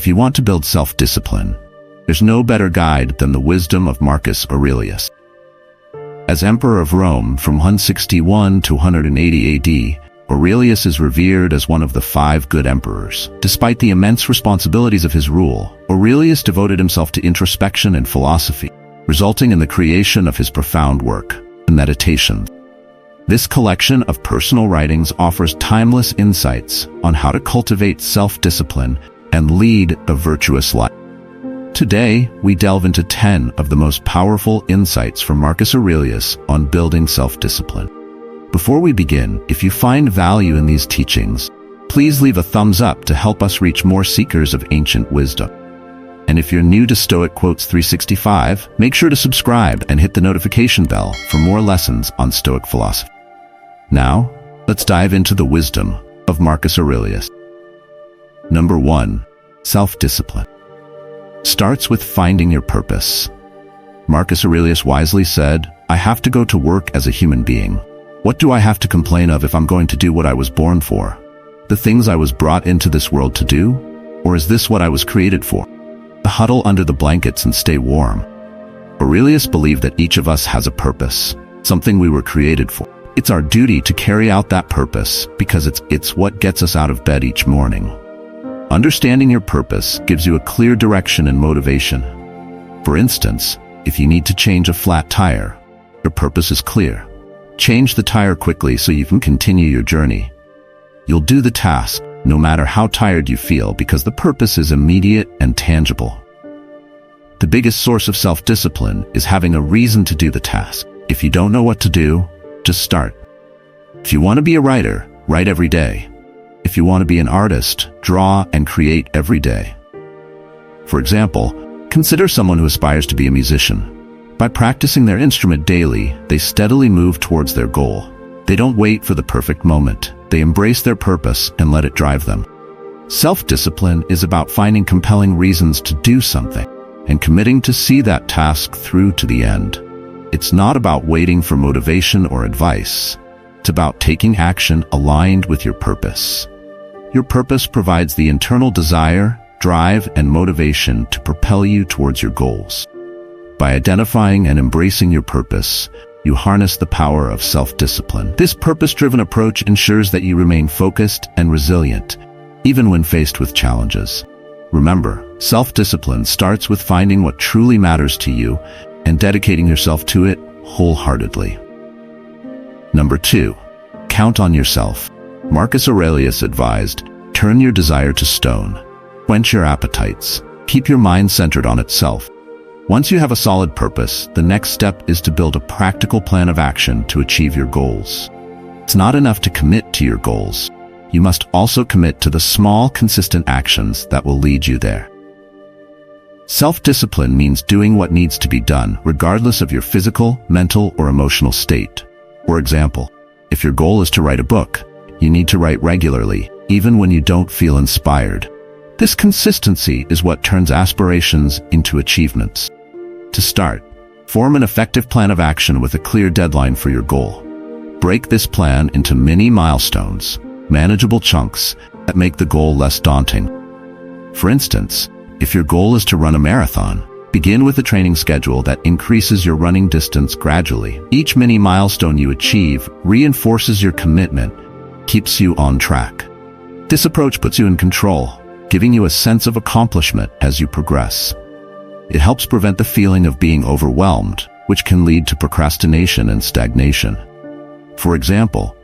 you want to build self-discipline, there's no better guide than the wisdom of Marcus Aurelius. As Emperor of Rome from 161 to 180 AD, Aurelius is revered as one of the 5 good emperors. Despite the immense responsibilities of his rule, Aurelius devoted himself to introspection and philosophy, resulting in the creation of his profound work, the Meditations. This collection of personal writings offers timeless insights on how to cultivate self-discipline and lead a virtuous life. Today, we delve into 10 of the most powerful insights from Marcus Aurelius on building self-discipline. Before we begin, if you find value in these teachings, please leave a thumbs up to help us reach more seekers of ancient wisdom. And if you're new to Stoic Quotes 365, make sure to subscribe and hit the notification bell for more lessons on Stoic philosophy. Now, let's dive into the wisdom of Marcus Aurelius. Number 1. Self-discipline starts with finding your purpose. Marcus Aurelius wisely said, "I have to go to work as a human being. What do I have to complain of if I'm going to do what I was born for? The things I was brought into this world to do? Or is this what I was created for? To huddle under the blankets and stay warm." Aurelius believed that each of us has a purpose, something we were created for. It's our duty to carry out that purpose because it's what gets us out of bed each morning. Understanding your purpose gives you a clear direction and motivation. For instance, if you need to change a flat tire, your purpose is clear. Change the tire quickly so you can continue your journey. You'll do the task, no matter how tired you feel, because the purpose is immediate and tangible. The biggest source of self-discipline is having a reason to do the task. If you don't know what to do, just start. If you want to be a writer, write every day. If you want to be an artist, draw and create every day. For example, consider someone who aspires to be a musician. By practicing their instrument daily, they steadily move towards their goal. They don't wait for the perfect moment. They embrace their purpose and let it drive them. Self-discipline is about finding compelling reasons to do something and committing to see that task through to the end. It's not about waiting for motivation or advice. It's about taking action aligned with your purpose. Your purpose provides the internal desire, drive, and motivation to propel you towards your goals. By identifying and embracing your purpose, you harness the power of self-discipline. This purpose-driven approach ensures that you remain focused and resilient, even when faced with challenges. Remember, self-discipline starts with finding what truly matters to you and dedicating yourself to it wholeheartedly. Number 2. Count on yourself. Marcus Aurelius advised, "Turn your desire to stone. Quench your appetites. Keep your mind centered on itself." Once you have a solid purpose, the next step is to build a practical plan of action to achieve your goals. It's not enough to commit to your goals. You must also commit to the small, consistent actions that will lead you there. Self-discipline means doing what needs to be done, regardless of your physical, mental, or emotional state. For example, if your goal is to write a book, you need to write regularly, even when you don't feel inspired. This consistency is what turns aspirations into achievements. To start, form an effective plan of action with a clear deadline for your goal. Break this plan into mini milestones, manageable chunks that make the goal less daunting. For instance, if your goal is to run a marathon, begin with a training schedule that increases your running distance gradually. Each mini milestone you achieve reinforces your commitment, keeps you on track. This approach puts you in control, giving you a sense of accomplishment as you progress. It helps prevent the feeling of being overwhelmed, which can lead to procrastination and stagnation. For example,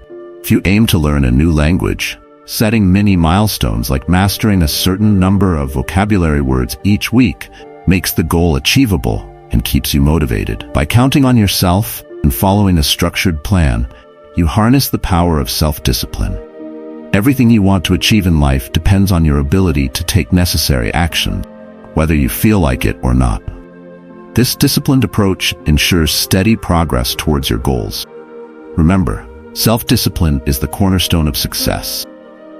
if you aim to learn a new language, setting mini milestones like mastering a certain number of vocabulary words each week makes the goal achievable and keeps you motivated. By counting on yourself and following a structured plan, you harness the power of self-discipline. Everything you want to achieve in life depends on your ability to take necessary action, whether you feel like it or not. This disciplined approach ensures steady progress towards your goals. Remember, self-discipline is the cornerstone of success.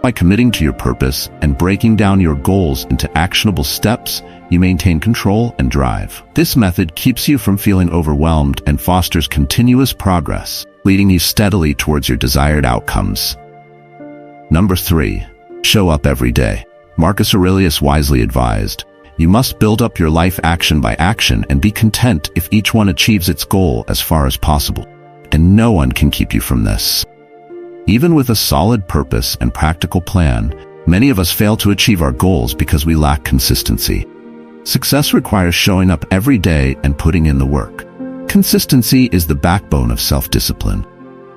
By committing to your purpose and breaking down your goals into actionable steps, you maintain control and drive. This method keeps you from feeling overwhelmed and fosters continuous progress, leading you steadily towards your desired outcomes. Number 3. Show up every day. Marcus Aurelius wisely advised, "You must build up your life action by action and be content if each one achieves its goal as far as possible. And no one can keep you from this." Even with a solid purpose and practical plan, many of us fail to achieve our goals because we lack consistency. Success requires showing up every day and putting in the work. Consistency is the backbone of self-discipline.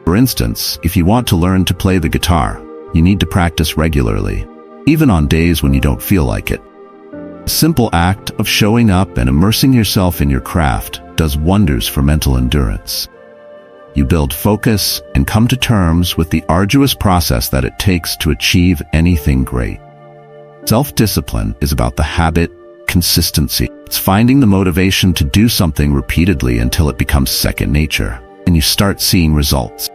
For instance, if you want to learn to play the guitar, you need to practice regularly, even on days when you don't feel like it. A simple act of showing up and immersing yourself in your craft does wonders for mental endurance. You build focus and come to terms with the arduous process that it takes to achieve anything great. Self-discipline is about the habit, consistency. It's finding the motivation to do something repeatedly until it becomes second nature, and you start seeing results.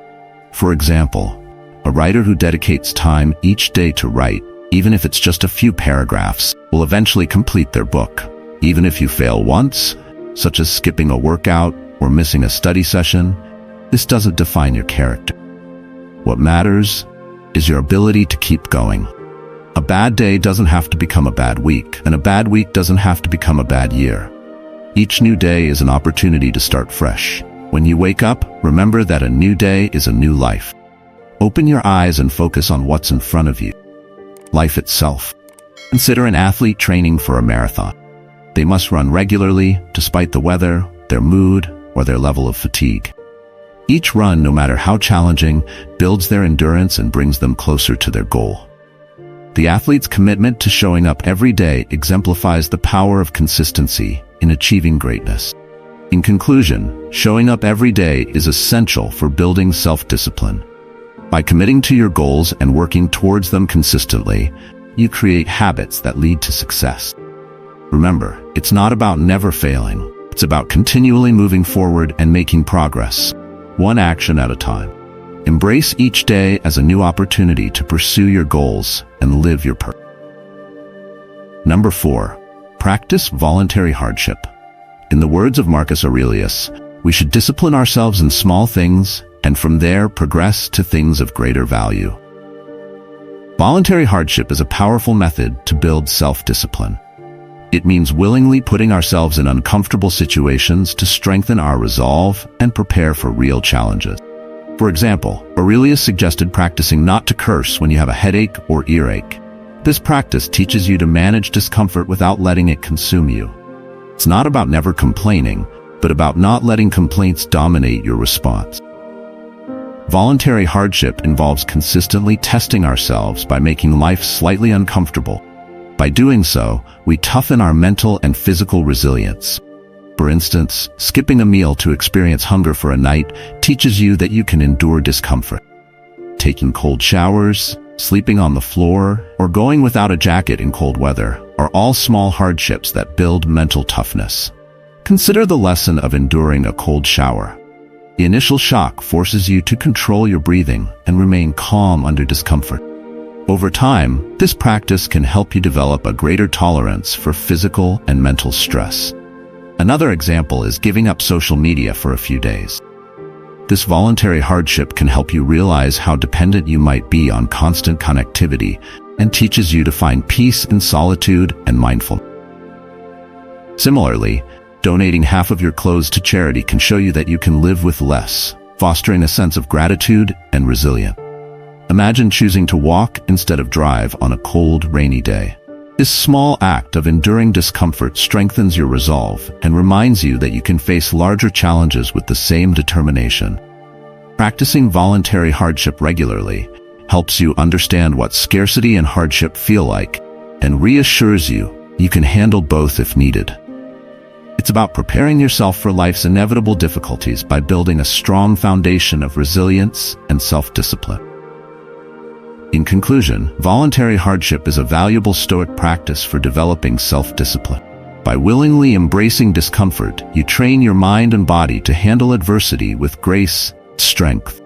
For example, a writer who dedicates time each day to write, even if it's just a few paragraphs, will eventually complete their book. Even if you fail once, such as skipping a workout or missing a study session, this doesn't define your character. What matters is your ability to keep going. A bad day doesn't have to become a bad week, and a bad week doesn't have to become a bad year. Each new day is an opportunity to start fresh. When you wake up, remember that a new day is a new life. Open your eyes and focus on what's in front of you. Life itself. Consider an athlete training for a marathon. They must run regularly, despite the weather, their mood, or their level of fatigue. Each run, no matter how challenging, builds their endurance and brings them closer to their goal. The athlete's commitment to showing up every day exemplifies the power of consistency in achieving greatness. In conclusion, showing up every day is essential for building self-discipline. By committing to your goals and working towards them consistently, you create habits that lead to success. Remember, it's not about never failing. It's about continually moving forward and making progress, one action at a time. Embrace each day as a new opportunity to pursue your goals and live your purpose. Number 4. Practice voluntary hardship. In the words of Marcus Aurelius, we should discipline ourselves in small things and from there progress to things of greater value. Voluntary hardship is a powerful method to build self-discipline. It means willingly putting ourselves in uncomfortable situations to strengthen our resolve and prepare for real challenges. For example, Aurelius suggested practicing not to curse when you have a headache or earache. This practice teaches you to manage discomfort without letting it consume you. It's not about never complaining, but about not letting complaints dominate your response. Voluntary hardship involves consistently testing ourselves by making life slightly uncomfortable. By doing so, we toughen our mental and physical resilience. For instance, skipping a meal to experience hunger for a night teaches you that you can endure discomfort. Taking cold showers, sleeping on the floor, or going without a jacket in cold weather are all small hardships that build mental toughness. Consider the lesson of enduring a cold shower. The initial shock forces you to control your breathing and remain calm under discomfort. Over time, this practice can help you develop a greater tolerance for physical and mental stress. Another example is giving up social media for a few days. This voluntary hardship can help you realize how dependent you might be on constant connectivity and teaches you to find peace in solitude and mindfulness. Similarly, donating half of your clothes to charity can show you that you can live with less, fostering a sense of gratitude and resilience. Imagine choosing to walk instead of drive on a cold, rainy day. This small act of enduring discomfort strengthens your resolve and reminds you that you can face larger challenges with the same determination. Practicing voluntary hardship regularly helps you understand what scarcity and hardship feel like and reassures you you can handle both if needed. It's about preparing yourself for life's inevitable difficulties by building a strong foundation of resilience and self-discipline. In conclusion, voluntary hardship is a valuable Stoic practice for developing self-discipline. By willingly embracing discomfort, you train your mind and body to handle adversity with grace and strength.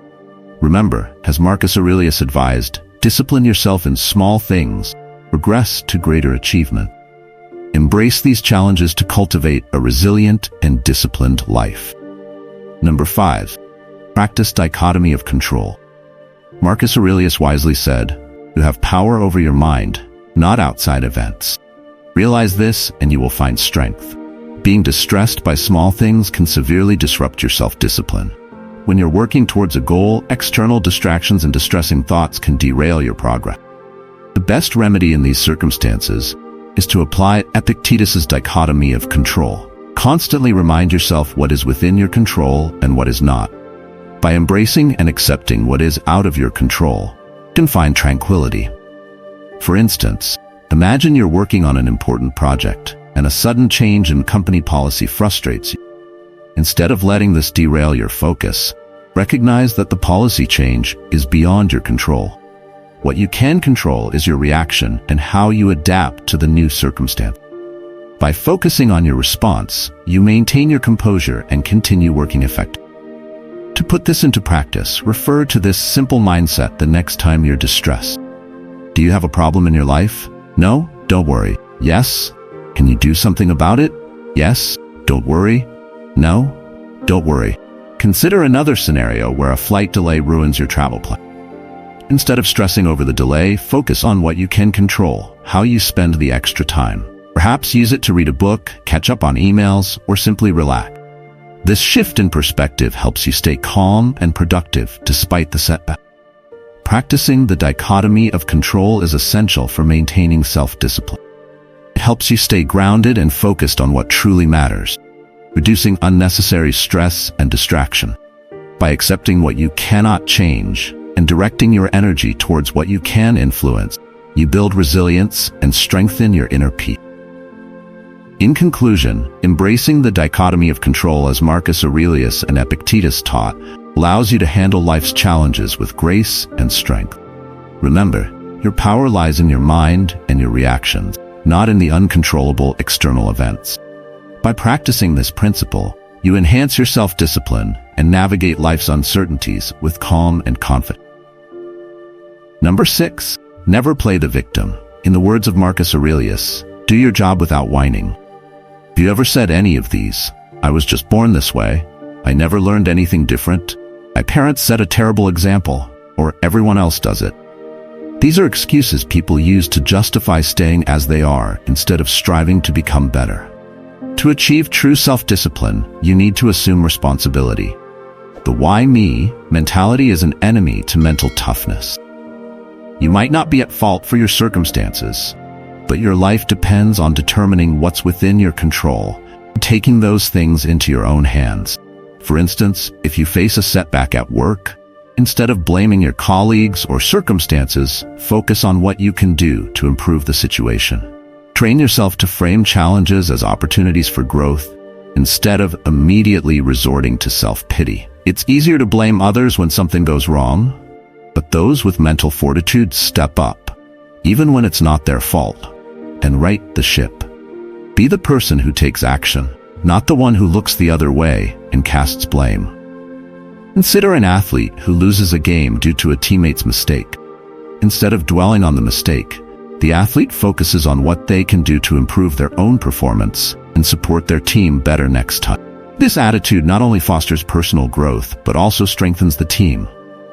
Remember, as Marcus Aurelius advised, discipline yourself in small things, progress to greater achievement. Embrace these challenges to cultivate a resilient and disciplined life. Number 5. Practice dichotomy of control. Marcus Aurelius wisely said, "You have power over your mind, not outside events. Realize this and you will find strength. Being distressed by small things can severely disrupt your self-discipline. When you're working towards a goal, external distractions and distressing thoughts can derail your progress. The best remedy in these circumstances is to apply Epictetus's dichotomy of control. Constantly remind yourself what is within your control and what is not. By embracing and accepting what is out of your control, you can find tranquility. For instance, imagine you're working on an important project and a sudden change in company policy frustrates you. Instead of letting this derail your focus, recognize that the policy change is beyond your control. What you can control is your reaction and how you adapt to the new circumstance. By focusing on your response, you maintain your composure and continue working effectively. To put this into practice, refer to this simple mindset the next time you're distressed. Do you have a problem in your life? No? Don't worry. Yes? Can you do something about it? Yes? Don't worry. No? Don't worry. Consider another scenario where a flight delay ruins your travel plan. Instead of stressing over the delay, focus on what you can control, how you spend the extra time. Perhaps use it to read a book, catch up on emails, or simply relax. This shift in perspective helps you stay calm and productive despite the setback. Practicing the dichotomy of control is essential for maintaining self-discipline. It helps you stay grounded and focused on what truly matters, reducing unnecessary stress and distraction. By accepting what you cannot change and directing your energy towards what you can influence, you build resilience and strengthen your inner peace. In conclusion, embracing the dichotomy of control as Marcus Aurelius and Epictetus taught allows you to handle life's challenges with grace and strength. Remember, your power lies in your mind and your reactions, not in the uncontrollable external events. By practicing this principle, you enhance your self-discipline and navigate life's uncertainties with calm and confidence. Number 6. Never play the victim. In the words of Marcus Aurelius, do your job without whining. Have you ever said any of these? I was just born this way. I never learned anything different. My parents set a terrible example, or everyone else does it. These are excuses people use to justify staying as they are instead of striving to become better. To achieve true self-discipline, you need to assume responsibility. The why me mentality is an enemy to mental toughness. You might not be at fault for your circumstances, but your life depends on determining what's within your control and taking those things into your own hands. For instance, if you face a setback at work, instead of blaming your colleagues or circumstances, focus on what you can do to improve the situation. Train yourself to frame challenges as opportunities for growth instead of immediately resorting to self-pity. It's easier to blame others when something goes wrong, but those with mental fortitude step up, even when it's not their fault, and right the ship. Be the person who takes action, not the one who looks the other way and casts blame. Consider an athlete who loses a game due to a teammate's mistake. Instead of dwelling on the mistake, the athlete focuses on what they can do to improve their own performance and support their team better next time. This attitude not only fosters personal growth, but also strengthens the team.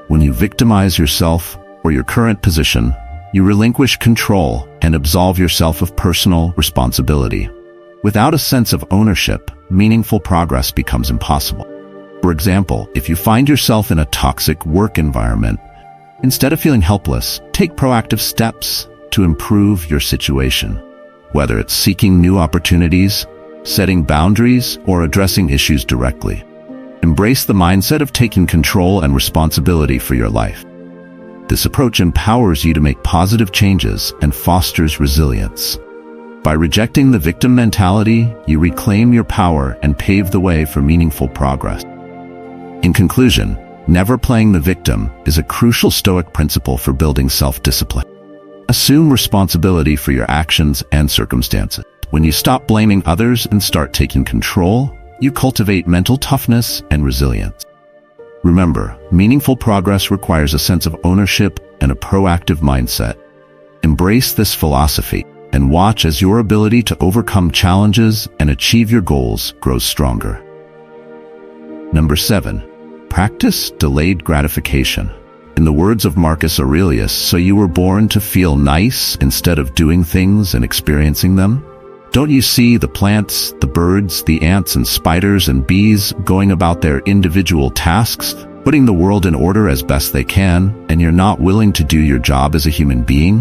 When you victimize yourself or your current position, you relinquish control and absolve yourself of personal responsibility. Without a sense of ownership, meaningful progress becomes impossible. For example, if you find yourself in a toxic work environment, instead of feeling helpless, take proactive steps to improve your situation. Whether it's seeking new opportunities, setting boundaries, or addressing issues directly. Embrace the mindset of taking control and responsibility for your life. This approach empowers you to make positive changes and fosters resilience. By rejecting the victim mentality, you reclaim your power and pave the way for meaningful progress. In conclusion, never playing the victim is a crucial Stoic principle for building self-discipline. Assume responsibility for your actions and circumstances. When you stop blaming others and start taking control, you cultivate mental toughness and resilience. Remember, meaningful progress requires a sense of ownership and a proactive mindset. Embrace this philosophy and watch as your ability to overcome challenges and achieve your goals grows stronger. Number 7. Practice delayed gratification. In the words of Marcus Aurelius, so you were born to feel nice instead of doing things and experiencing them? Don't you see the plants, the birds, the ants and spiders and bees going about their individual tasks, putting the world in order as best they can, and you're not willing to do your job as a human being?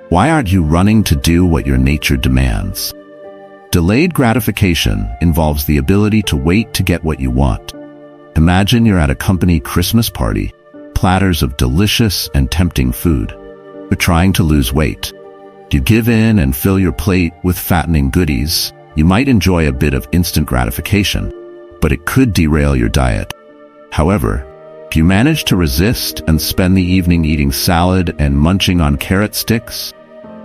Why aren't you running to do what your nature demands? Delayed gratification involves the ability to wait to get what you want. Imagine you're at a company Christmas party, platters of delicious and tempting food. You're trying to lose weight. You give in and fill your plate with fattening goodies. You might enjoy a bit of instant gratification, but it could derail your diet. However, if you manage to resist and spend the evening eating salad and munching on carrot sticks,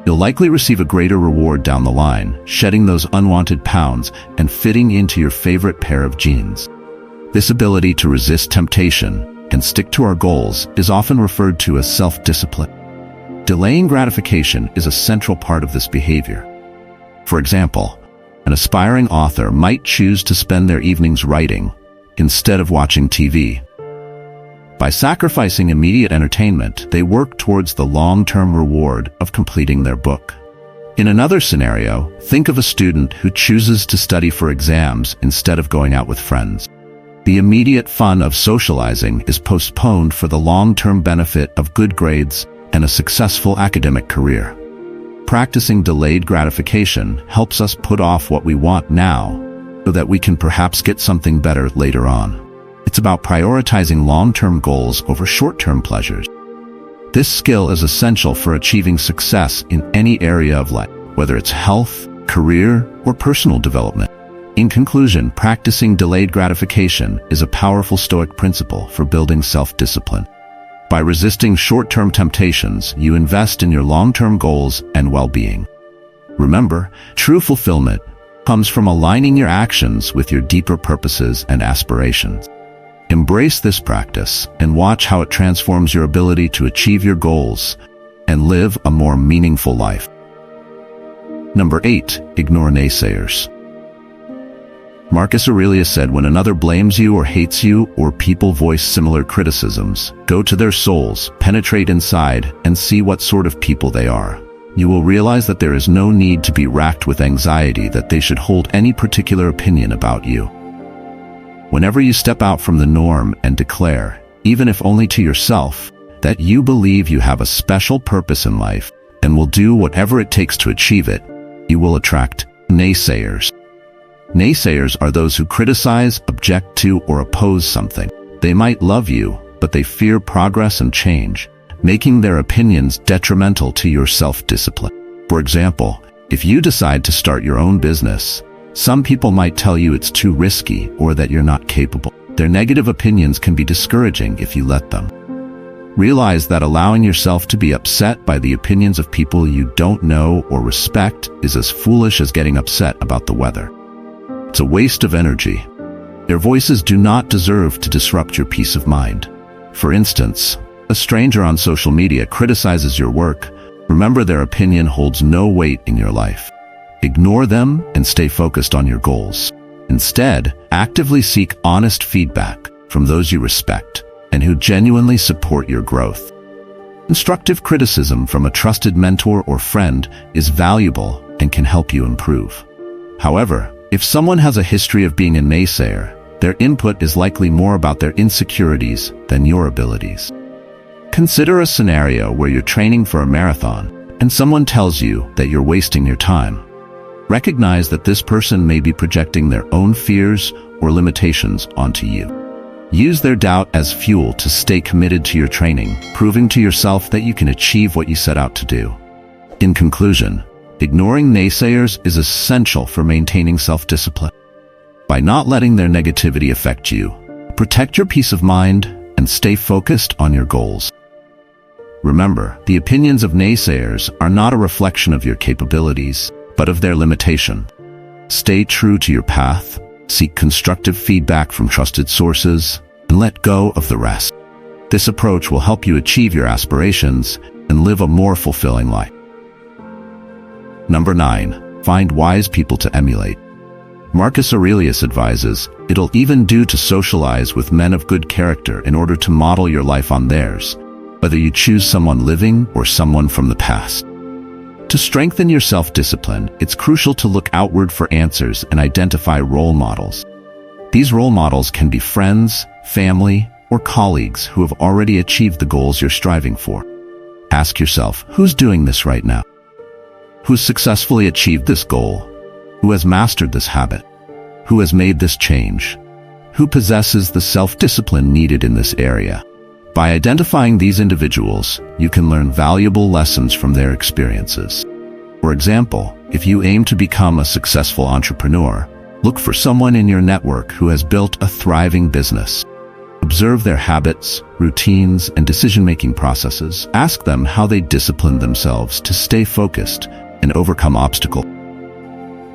you'll likely receive a greater reward down the line, shedding those unwanted pounds and fitting into your favorite pair of jeans. This ability to resist temptation and stick to our goals is often referred to as self-discipline. Delaying gratification is a central part of this behavior. For example, an aspiring author might choose to spend their evenings writing instead of watching TV. By sacrificing immediate entertainment, they work towards the long-term reward of completing their book. In another scenario, think of a student who chooses to study for exams instead of going out with friends. The immediate fun of socializing is postponed for the long-term benefit of good grades and a successful academic career. Practicing delayed gratification helps us put off what we want now so that we can perhaps get something better later on. It's about prioritizing long-term goals over short-term pleasures. This skill is essential for achieving success in any area of life, whether it's health, career, or personal development. In conclusion, practicing delayed gratification is a powerful Stoic principle for building self-discipline. By resisting short-term temptations, you invest in your long-term goals and well-being. Remember, true fulfillment comes from aligning your actions with your deeper purposes and aspirations. Embrace this practice and watch how it transforms your ability to achieve your goals and live a more meaningful life. Number 8. Ignore naysayers. Marcus Aurelius said, when another blames you or hates you, or people voice similar criticisms, go to their souls, penetrate inside, and see what sort of people they are. You will realize that there is no need to be racked with anxiety that they should hold any particular opinion about you. Whenever you step out from the norm and declare, even if only to yourself, that you believe you have a special purpose in life and will do whatever it takes to achieve it, you will attract naysayers. Naysayers are those who criticize, object to, or oppose something. They might love you, but they fear progress and change, making their opinions detrimental to your self-discipline. For example, if you decide to start your own business, some people might tell you it's too risky or that you're not capable. Their negative opinions can be discouraging if you let them. Realize that allowing yourself to be upset by the opinions of people you don't know or respect is as foolish as getting upset about the weather. It's a waste of energy. Their voices do not deserve to disrupt your peace of mind. For instance, a stranger on social media criticizes your work. Remember, their opinion holds no weight in your life. Ignore them and stay focused on your goals. Instead, actively seek honest feedback from those you respect and who genuinely support your growth. Constructive criticism from a trusted mentor or friend is valuable and can help you improve. However, if someone has a history of being a naysayer, their input is likely more about their insecurities than your abilities. Consider a scenario where you're training for a marathon and someone tells you that you're wasting your time. Recognize that this person may be projecting their own fears or limitations onto you. Use their doubt as fuel to stay committed to your training, proving to yourself that you can achieve what you set out to do. In conclusion, ignoring naysayers is essential for maintaining self-discipline. By not letting their negativity affect you, protect your peace of mind and stay focused on your goals. Remember, the opinions of naysayers are not a reflection of your capabilities, but of their limitation. Stay true to your path, seek constructive feedback from trusted sources, and let go of the rest. This approach will help you achieve your aspirations and live a more fulfilling life. Number 9. Find wise people to emulate. Marcus Aurelius advises, it'll even do to socialize with men of good character in order to model your life on theirs. whether you choose someone living or someone from the past. To strengthen your self-discipline, it's crucial to look outward for answers and identify role models. These role models can be friends, family, or colleagues who have already achieved the goals you're striving for. Ask yourself, who's doing this right now? Who's successfully achieved this goal? Who has mastered this habit? Who has made this change? Who possesses the self-discipline needed in this area? By identifying these individuals, you can learn valuable lessons from their experiences. For example, if you aim to become a successful entrepreneur, look for someone in your network who has built a thriving business. Observe their habits, routines, and decision-making processes. Ask them how they discipline themselves to stay focused and overcome obstacles.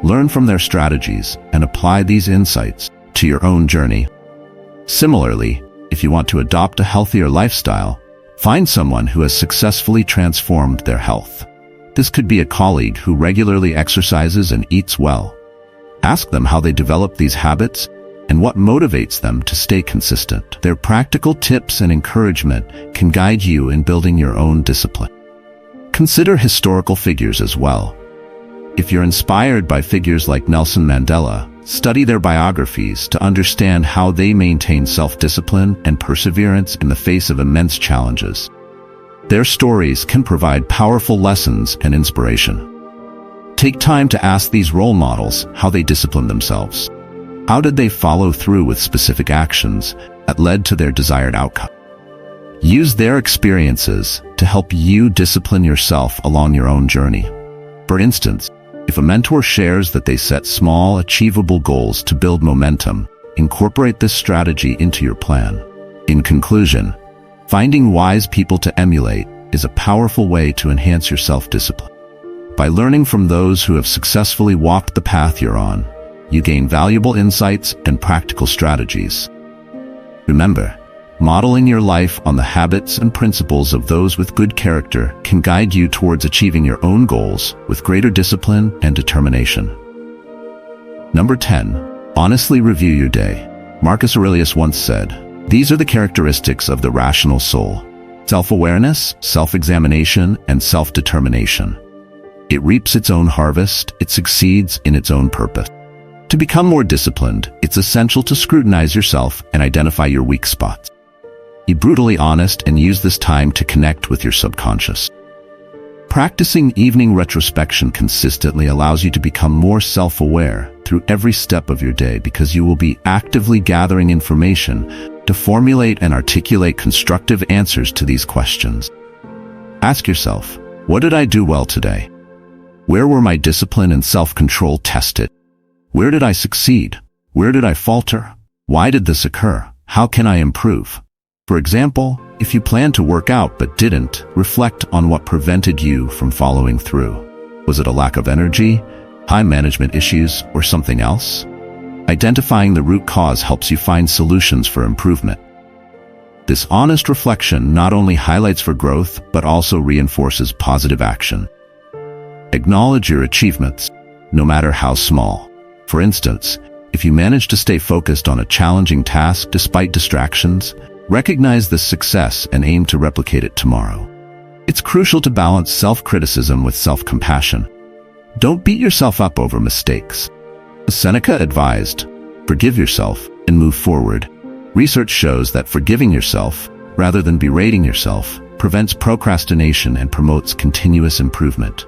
Learn from their strategies and apply these insights to your own journey. Similarly, if you want to adopt a healthier lifestyle, find someone who has successfully transformed their health. This could be a colleague who regularly exercises and eats well. Ask them how they develop these habits and what motivates them to stay consistent. Their practical tips and encouragement can guide you in building your own discipline. Consider historical figures as well. If you're inspired by figures like Nelson Mandela, study their biographies to understand how they maintain self-discipline and perseverance in the face of immense challenges. Their stories can provide powerful lessons and inspiration. Take time to ask these role models how they discipline themselves. How did they follow through with specific actions that led to their desired outcome? Use their experiences to help you discipline yourself along your own journey. For instance, if a mentor shares that they set small, achievable goals to build momentum, incorporate this strategy into your plan. In conclusion, finding wise people to emulate is a powerful way to enhance your self-discipline. By learning from those who have successfully walked the path you're on, you gain valuable insights and practical strategies. Remember, modeling your life on the habits and principles of those with good character can guide you towards achieving your own goals with greater discipline and determination. Number 10. Honestly review your day. Marcus Aurelius once said, "These are the characteristics of the rational soul: self-awareness, self-examination, and self-determination. It reaps its own harvest, it succeeds in its own purpose." To become more disciplined, it's essential to scrutinize yourself and identify your weak spots. Be brutally honest and use this time to connect with your subconscious. Practicing evening retrospection consistently allows you to become more self-aware through every step of your day because you will be actively gathering information to formulate and articulate constructive answers to these questions. Ask yourself, what did I do well today? Where were my discipline and self-control tested? Where did I succeed? Where did I falter? Why did this occur? How can I improve? For example, if you planned to work out but didn't, reflect on what prevented you from following through. Was it a lack of energy, time management issues, or something else? Identifying the root cause helps you find solutions for improvement. This honest reflection not only highlights for growth, but also reinforces positive action. Acknowledge your achievements, no matter how small. For instance, if you manage to stay focused on a challenging task despite distractions, recognize this success and aim to replicate it tomorrow. It's crucial to balance self-criticism with self-compassion. Don't beat yourself up over mistakes. Seneca advised, "Forgive yourself and move forward." Research shows that forgiving yourself, rather than berating yourself, prevents procrastination and promotes continuous improvement.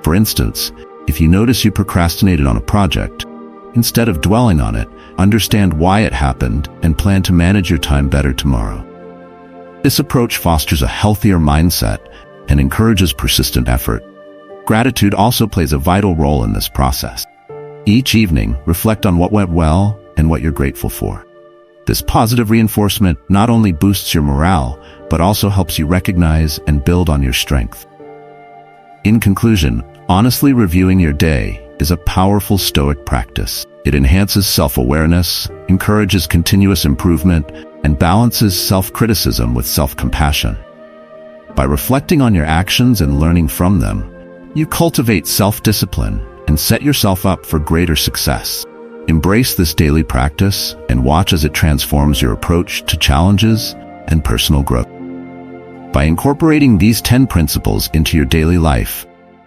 For instance, if you notice you procrastinated on a project, instead of dwelling on it, understand why it happened and plan to manage your time better tomorrow. This approach fosters a healthier mindset and encourages persistent effort. Gratitude also plays a vital role in this process. Each evening, reflect on what went well and what you're grateful for. This positive reinforcement not only boosts your morale, but also helps you recognize and build on your strength. In conclusion, honestly reviewing your day is a powerful Stoic practice. It enhances self-awareness, encourages continuous improvement, and balances self-criticism with self-compassion. By reflecting on your actions and learning from them, you cultivate self-discipline and set yourself up for greater success. Embrace this daily practice and watch as it transforms your approach to challenges and personal growth. By incorporating these 10 principles into your daily life,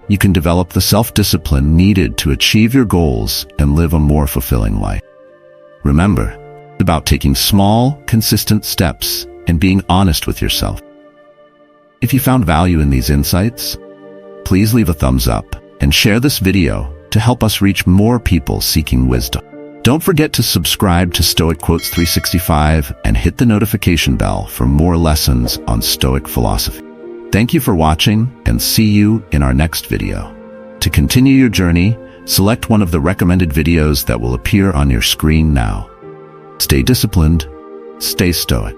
you can develop the self-discipline needed to achieve your goals and live a more fulfilling life. Remember, it's about taking small, consistent steps and being honest with yourself. If you found value in these insights, please leave a thumbs up and share this video to help us reach more people seeking wisdom. Don't forget to subscribe to Stoic Quotes 365 and hit the notification bell for more lessons on Stoic philosophy. Thank you for watching, and see you in our next video. To continue your journey, select one of the recommended videos that will appear on your screen now. Stay disciplined, stay stoic.